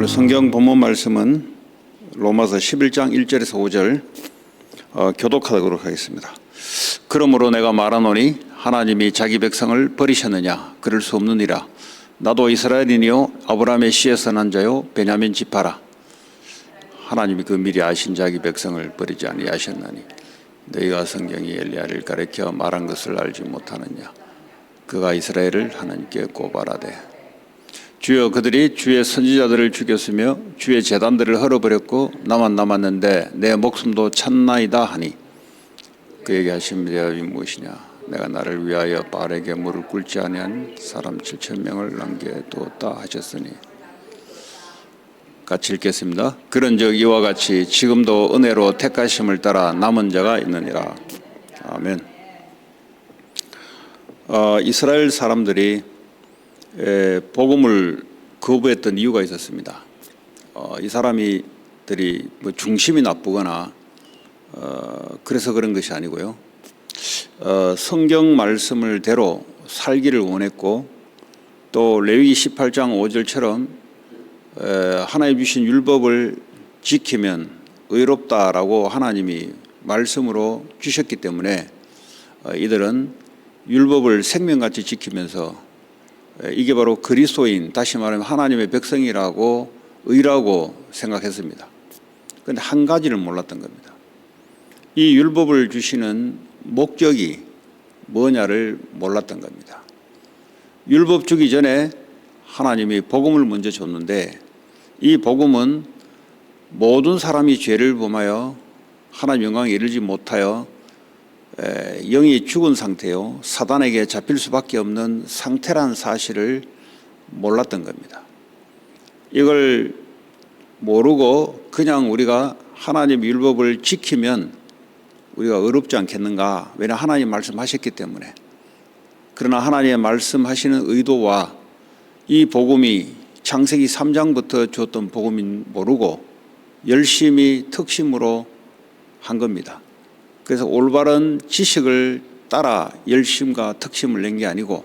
오늘 성경 본문 말씀은 로마서 11장 1절에서 5절 교독하도록 하겠습니다. 그러므로 내가 말하노니 하나님이 자기 백성을 버리셨느냐? 그럴 수 없느니라. 나도 이스라엘인이요 아브라함의 씨에서 난 자요 베냐민 지파라. 하나님이 그 미리 아신 자기 백성을 버리지 아니하셨나니 너희가 성경이 엘리야를 가리켜 말한 것을 알지 못하느냐? 그가 이스라엘을 하나님께 고발하되 주여 그들이 주의 선지자들을 죽였으며 주의 제단들을 헐어버렸고 나만 남았는데 내 목숨도 찼나이다 하니 그에게 하신 대답이 무엇이냐? 내가 나를 위하여 바알에게 무릎 꿇지 아니한 사람 7,000명을 남겨두었다 하셨으니. 같이 읽겠습니다. 그런즉 이와 같이 지금도 은혜로 택하심을 따라 남은 자가 있느니라. 아멘. 이스라엘 사람들이 복음을 거부했던 이유가 있었습니다. 이 사람들이 뭐 중심이 나쁘거나 그래서 그런 것이 아니고요. 성경 말씀을 대로 살기를 원했고 또 레위기 18장 5절처럼 하나님 주신 율법을 지키면 의롭다라고 하나님이 말씀으로 주셨기 때문에 이들은 율법을 생명같이 지키면서 이게 바로 그리스도인, 다시 말하면 하나님의 백성이라고 의라고 생각했습니다. 그런데 한 가지를 몰랐던 겁니다. 이 율법을 주시는 목적이 뭐냐를 몰랐던 겁니다. 율법 주기 전에 하나님이 복음을 먼저 줬는데 이 복음은 모든 사람이 죄를 범하여 하나님 영광에 이르지 못하여 영이 죽은 상태요 사단에게 잡힐 수밖에 없는 상태란 사실을 몰랐던 겁니다. 이걸 모르고 그냥 우리가 하나님 율법을 지키면 우리가 의롭지 않겠는가? 왜냐 하나님 말씀하셨기 때문에. 그러나 하나님의 말씀하시는 의도와 이 복음이 창세기 3장부터 주었던 복음인 모르고 열심히 특심으로 한 겁니다. 그래서 올바른 지식을 따라 열심과 특심을 낸 게 아니고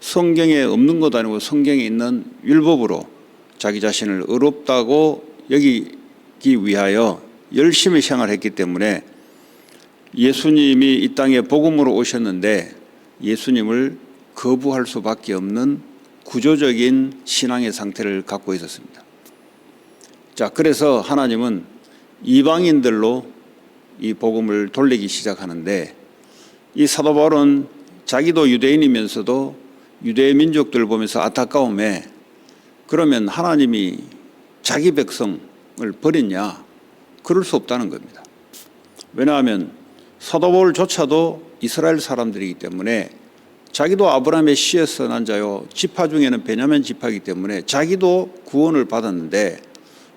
성경에 없는 것도 아니고 성경에 있는 율법으로 자기 자신을 의롭다고 여기기 위하여 열심히 생활했기 때문에 예수님이 이 땅에 복음으로 오셨는데 예수님을 거부할 수밖에 없는 구조적인 신앙의 상태를 갖고 있었습니다. 자, 그래서 하나님은 이방인들로 이 복음을 돌리기 시작하는데 이 사도 바울은 자기도 유대인이면서도 유대 민족들을 보면서 안타까움에 그러면 하나님이 자기 백성을 버렸냐? 그럴 수 없다는 겁니다. 왜냐하면 사도 바울조차도 이스라엘 사람들이기 때문에 자기도 아브라함의 씨에서 난 자요 지파 중에는 베냐민 지파이기 때문에 자기도 구원을 받았는데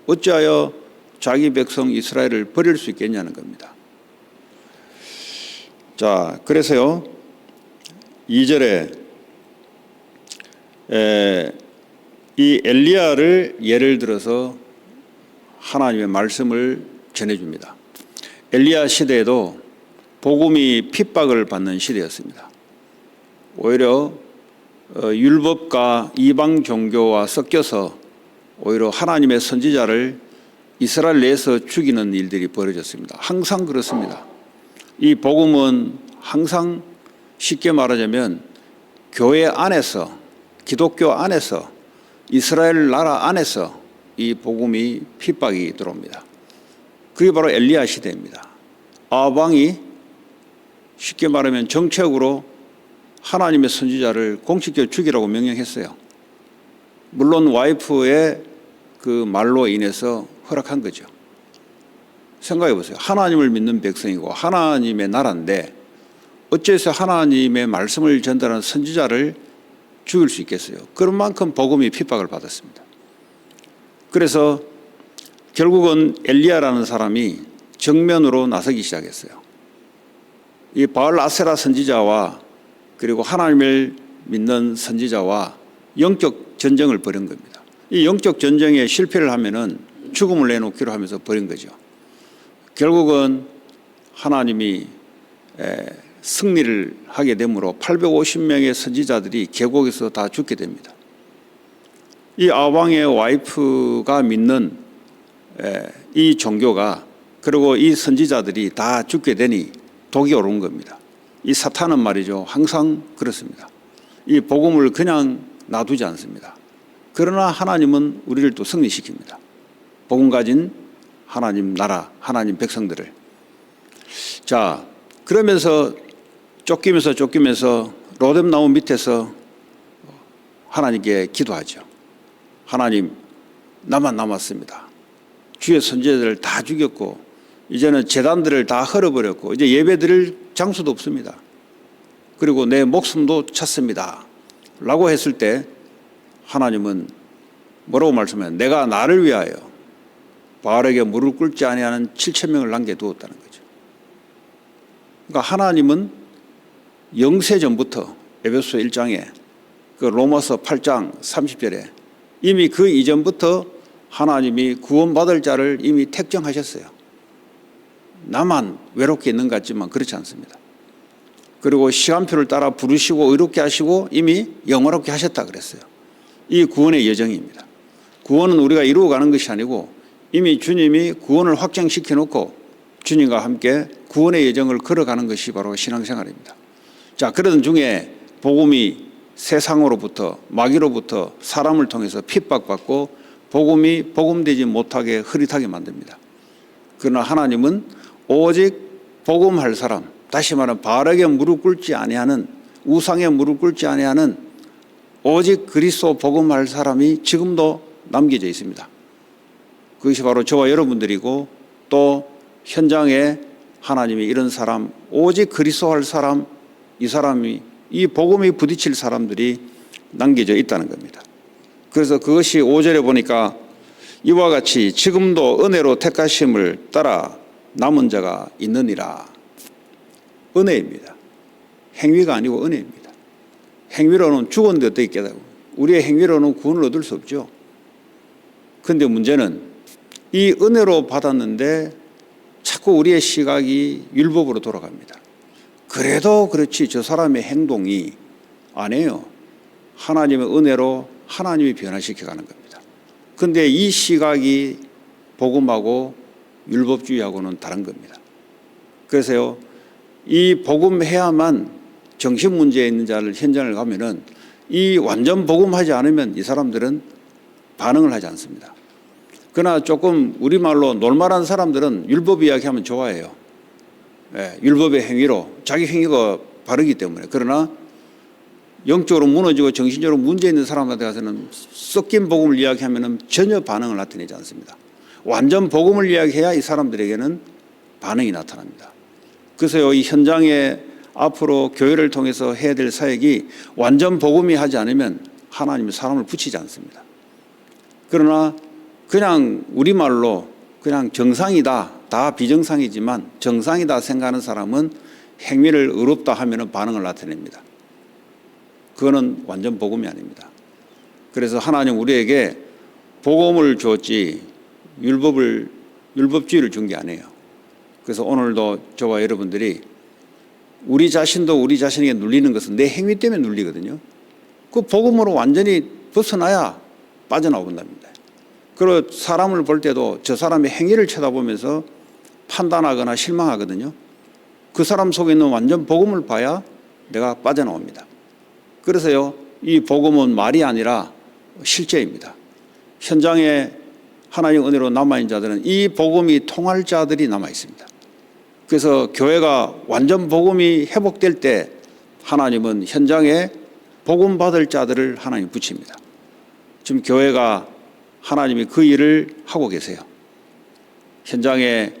어찌하여 자기 백성 이스라엘을 버릴 수 있겠냐는 겁니다. 자, 그래서요 2절에 이 엘리야를 예를 들어서 하나님의 말씀을 전해줍니다. 엘리야 시대에도 복음이 핍박을 받는 시대였습니다. 오히려 율법과 이방 종교와 섞여서 오히려 하나님의 선지자를 이스라엘 내에서 죽이는 일들이 벌어졌습니다. 항상 그렇습니다. 이 복음은 항상 쉽게 말하자면 교회 안에서 기독교 안에서 이스라엘 나라 안에서 이 복음이 핍박이 들어옵니다. 그게 바로 엘리야 시대입니다. 아방이 쉽게 말하면 정책으로 하나님의 선지자를 공식적으로 죽이라고 명령했어요. 물론 와이프의 그 말로 인해서 허락한 거죠. 생각해 보세요. 하나님을 믿는 백성이고 하나님의 나라인데 어째서 하나님의 말씀을 전달하는 선지자를 죽일 수 있겠어요? 그런 만큼 복음이 핍박을 받았습니다. 그래서 결국은 엘리야라는 사람이 정면으로 나서기 시작했어요. 이 바알 아세라 선지자와 그리고 하나님을 믿는 선지자와 영적 전쟁을 벌인 겁니다. 이 영적 전쟁에 실패를 하면은 죽음을 내놓기로 하면서 벌인 거죠. 결국은 하나님이 승리를 하게 되므로 850명의 선지자들이 계곡에서 다 죽게 됩니다. 이 아방의 와이프가 믿는 이 종교가, 그리고 이 선지자들이 다 죽게 되니 독이 오른 겁니다. 이 사탄은 말이죠, 항상 그렇습니다. 이 복음을 그냥 놔두지 않습니다. 그러나 하나님은 우리를 또 승리시킵니다. 복음 가진 하나님 나라, 하나님 백성들을. 자, 그러면서 쫓기면서 로뎀나무 밑에서 하나님께 기도하죠. 하나님, 나만 남았습니다. 주의 선지자들을 다 죽였고 이제는 제단들을 다 헐어버렸고 이제 예배드릴 장소도 없습니다. 그리고 내 목숨도 찼습니다 라고 했을 때 하나님은 뭐라고 말씀해요? 내가 나를 위하여 바알에게 무릎 꿇지 아니하는 7,000명을 남겨두었다는 거죠. 그러니까 하나님은 영세전부터 에베소 1장에 그 로마서 8장 30절에 이미 그 이전부터 하나님이 구원받을 자를 이미 택정하셨어요. 나만 외롭게 있는 것 같지만 그렇지 않습니다. 그리고 시간표를 따라 부르시고 의롭게 하시고 이미 영원롭게 하셨다 그랬어요. 이 구원의 여정입니다. 구원은 우리가 이루어가는 것이 아니고 이미 주님이 구원을 확정시켜 놓고 주님과 함께 구원의 여정을 걸어가는 것이 바로 신앙생활입니다. 자, 그러던 중에 복음이 세상으로부터 마귀로부터 사람을 통해서 핍박받고 복음이 복음되지 못하게 흐릿하게 만듭니다. 그러나 하나님은 오직 복음할 사람, 다시 말하면 바알에게 무릎 꿇지 아니하는, 우상에 무릎 꿇지 아니하는 오직 그리스도 복음할 사람이 지금도 남겨져 있습니다. 그것이 바로 저와 여러분들이고 또 현장에 하나님이 이런 사람, 오직 그리스도 할 사람, 이 사람이, 이 복음이 부딪힐 사람들이 남겨져 있다는 겁니다. 그래서 그것이 5절에 보니까 이와 같이 지금도 은혜로 택하심을 따라 남은 자가 있느니라. 은혜입니다. 행위가 아니고 은혜입니다. 행위로는 죽었는데 어떻게 깨닫고, 우리의 행위로는 구원을 얻을 수 없죠. 그런데 문제는 이 은혜로 받았는데 자꾸 우리의 시각이 율법으로 돌아갑니다. 그래도 그렇지 저 사람의 행동이 아니에요. 하나님의 은혜로 하나님이 변화시켜가는 겁니다. 그런데 이 시각이 복음하고 율법주의하고는 다른 겁니다. 그래서요, 이 복음해야만 정신 문제에 있는 자를 현장을 가면은 이 완전 복음하지 않으면 이 사람들은 반응을 하지 않습니다. 그러나 조금 우리말로 놀만한 사람들은 율법 이야기하면 좋아해요. 율법의 행위로 자기 행위가 바르기 때문에. 그러나 영적으로 무너지고 정신적으로 문제 있는 사람한테 가서는 섞인 복음을 이야기하면 전혀 반응을 나타내지 않습니다. 완전 복음을 이야기해야 이 사람들에게는 반응이 나타납니다. 그래서요, 이 현장에 앞으로 교회를 통해서 해야 될 사역이 완전 복음이 하지 않으면 하나님이 사람을 붙이지 않습니다. 그러나 그냥 우리말로 그냥 정상이다, 다 비정상이지만 정상이다 생각하는 사람은 행위를 의롭다 하면 반응을 나타냅니다. 그거는 완전 복음이 아닙니다. 그래서 하나님 우리에게 복음을 줬지 율법주의를 준 게 아니에요. 그래서 오늘도 저와 여러분들이 우리 자신도 우리 자신에게 눌리는 것은 내 행위 때문에 눌리거든요. 그 복음으로 완전히 벗어나야 빠져나온답니다. 그리고 사람을 볼 때도 저 사람의 행위를 쳐다보면서 판단하거나 실망하거든요. 그 사람 속에 있는 완전 복음을 봐야 내가 빠져나옵니다. 그래서요, 이 복음은 말이 아니라 실제입니다. 현장에 하나님 은혜로 남아있는 자들은 이 복음이 통할 자들이 남아있습니다. 그래서 교회가 완전 복음이 회복될 때 하나님은 현장에 복음 받을 자들을 하나님 붙입니다. 지금 교회가 하나님이 그 일을 하고 계세요. 현장에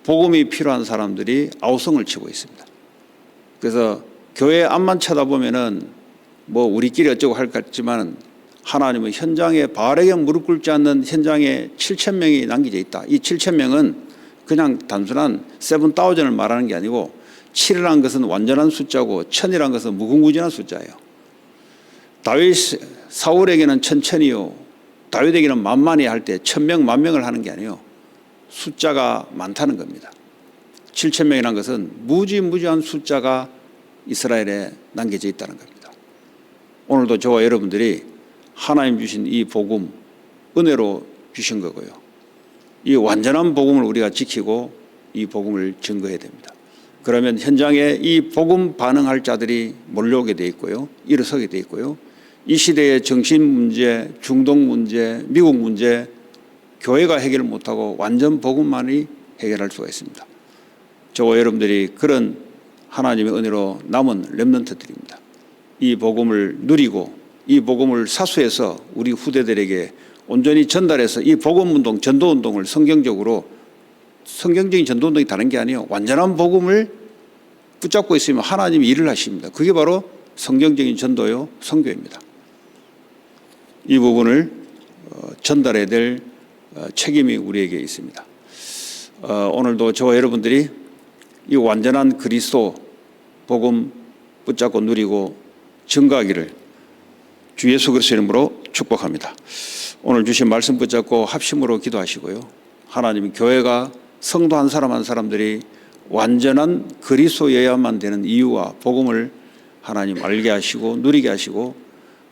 복음이 필요한 사람들이 아우성을 치고 있습니다. 그래서 교회 앞만 쳐다보면은 뭐 우리끼리 어쩌고 할 것 같지만 하나님은 현장에 바알에게 무릎 꿇지 않는 현장에 7,000명이 남겨져 있다. 이 7,000명은 그냥 단순한 7,000을 말하는 게 아니고 7이라는 것은 완전한 숫자고 1,000이라는 것은 무궁무진한 숫자예요. 사울에게는 1,000이요. 다윗에게는 만만히 할 때 1,000명, 10,000명을 하는 게 아니에요. 숫자가 많다는 겁니다. 7,000명이라는 것은 무지무지한 숫자가 이스라엘에 남겨져 있다는 겁니다. 오늘도 저와 여러분들이 하나님 주신 이 복음 은혜로 주신 거고요. 이 완전한 복음을 우리가 지키고 이 복음을 증거해야 됩니다. 그러면 현장에 이 복음 반응할 자들이 몰려오게 돼 있고요. 일어서게 돼 있고요. 이 시대의 정신 문제, 중동 문제, 미국 문제 교회가 해결 못하고 완전 복음만이 해결할 수가 있습니다. 저와 여러분들이 그런 하나님의 은혜로 남은 렘넌트들입니다. 이 복음을 누리고 이 복음을 사수해서 우리 후대들에게 온전히 전달해서 이 복음운동, 전도운동을 성경적인 전도운동이 다른 게 아니에요. 완전한 복음을 붙잡고 있으면 하나님이 일을 하십니다. 그게 바로 성경적인 전도요, 선교입니다. 이 부분을 전달해야 될 책임이 우리에게 있습니다. 오늘도 저와 여러분들이 이 완전한 그리스도 복음 붙잡고 누리고 증거하기를 주 예수 그리스도의 이름으로 축복합니다. 오늘 주신 말씀 붙잡고 합심으로 기도하시고요. 하나님 교회가 성도 한 사람 한 사람들이 완전한 그리스도여야만 되는 이유와 복음을 하나님 알게 하시고 누리게 하시고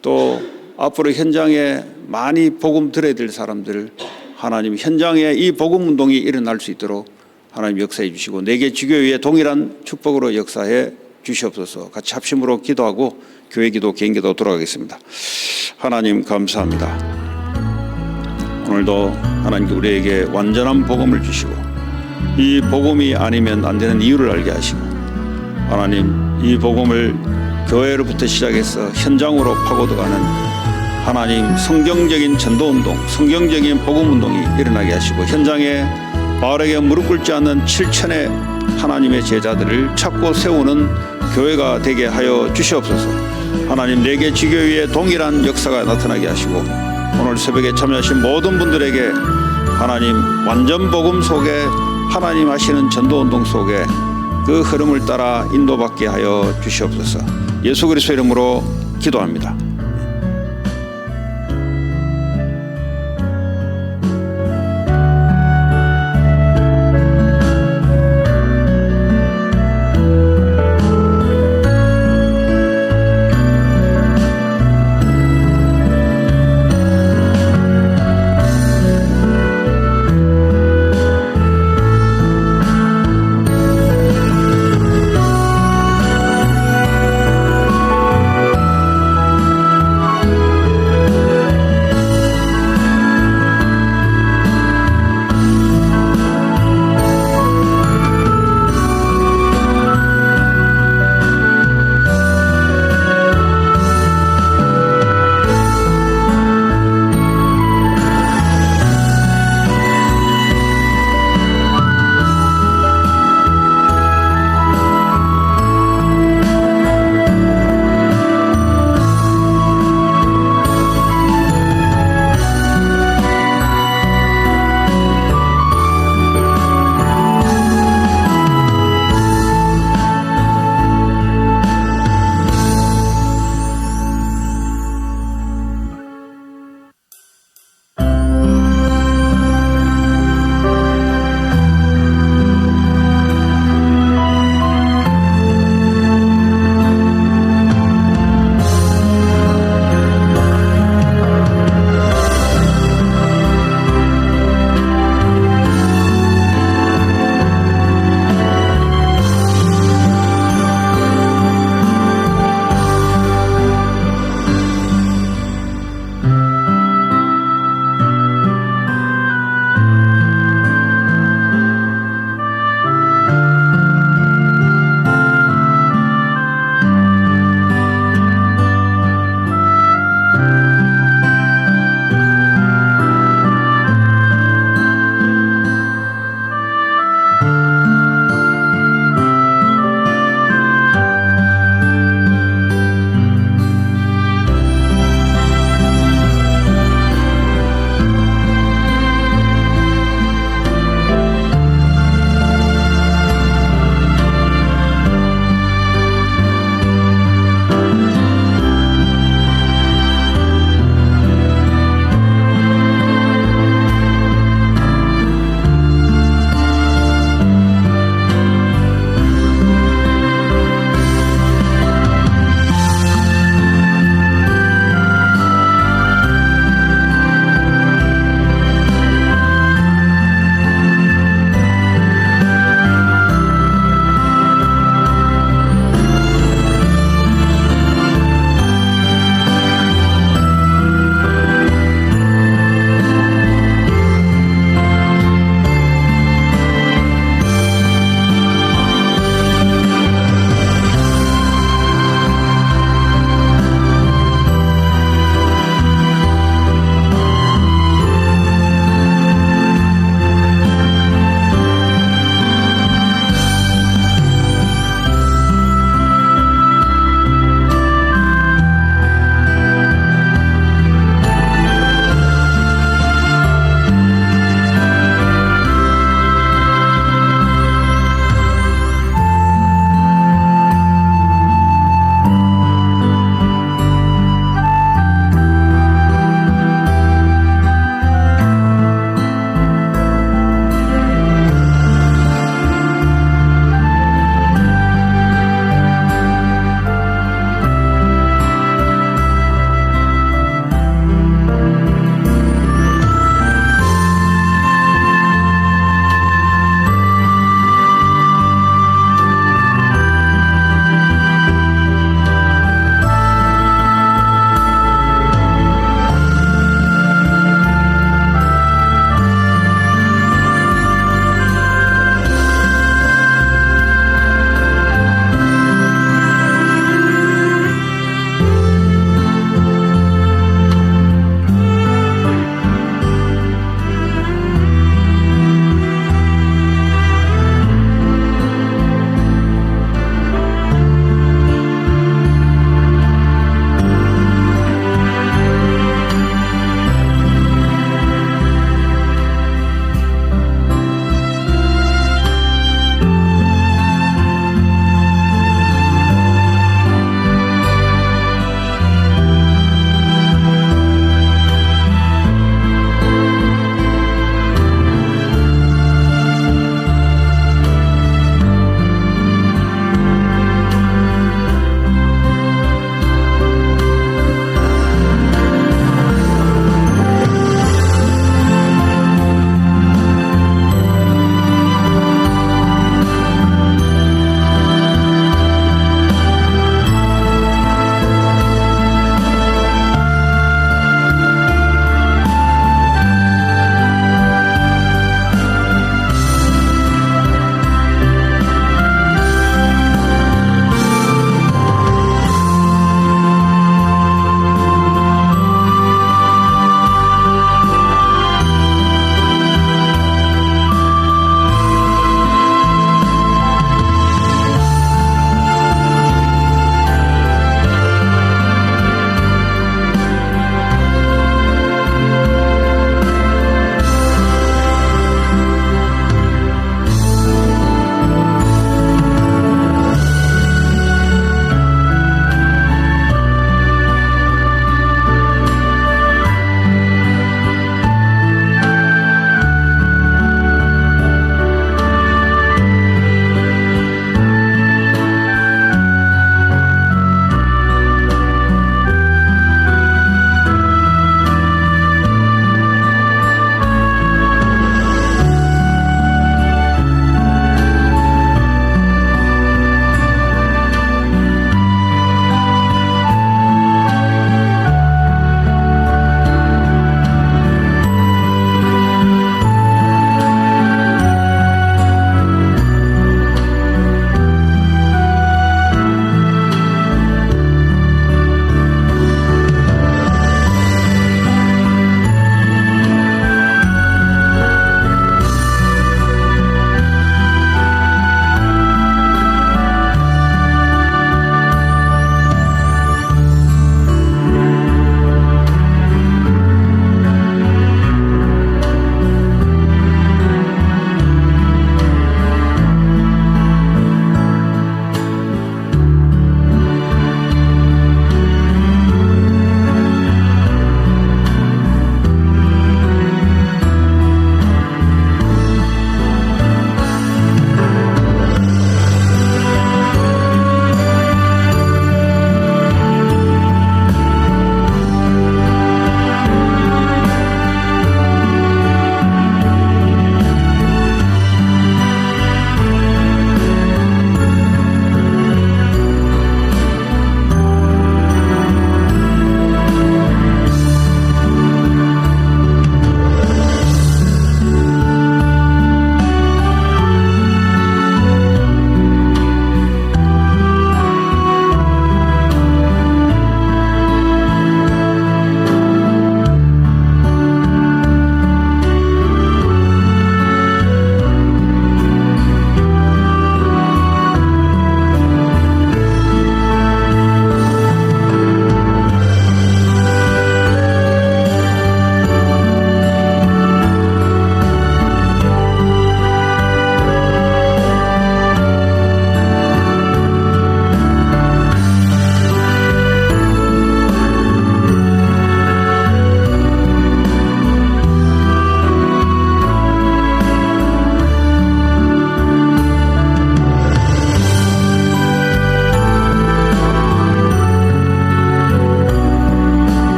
또 앞으로 현장에 많이 복음 들어야 될 사람들 하나님 현장에 이 복음 운동이 일어날 수 있도록 하나님 역사해 주시고 내게 지교회에 동일한 축복으로 역사해 주시옵소서. 같이 합심으로 기도하고 교회 기도 개인 기도 돌아가겠습니다. 하나님 감사합니다. 오늘도 하나님께 우리에게 완전한 복음을 주시고 이 복음이 아니면 안 되는 이유를 알게 하시고 하나님 이 복음을 교회로부터 시작해서 현장으로 파고들어가는 하나님 성경적인 전도운동, 성경적인 복음운동이 일어나게 하시고 현장에 바울에게 무릎 꿇지 않는 7천의 하나님의 제자들을 찾고 세우는 교회가 되게 하여 주시옵소서. 하나님 내게 지교회에 동일한 역사가 나타나게 하시고 오늘 새벽에 참여하신 모든 분들에게 하나님 완전 복음 속에 하나님 하시는 전도운동 속에 그 흐름을 따라 인도받게 하여 주시옵소서. 예수 그리스도 이름으로 기도합니다.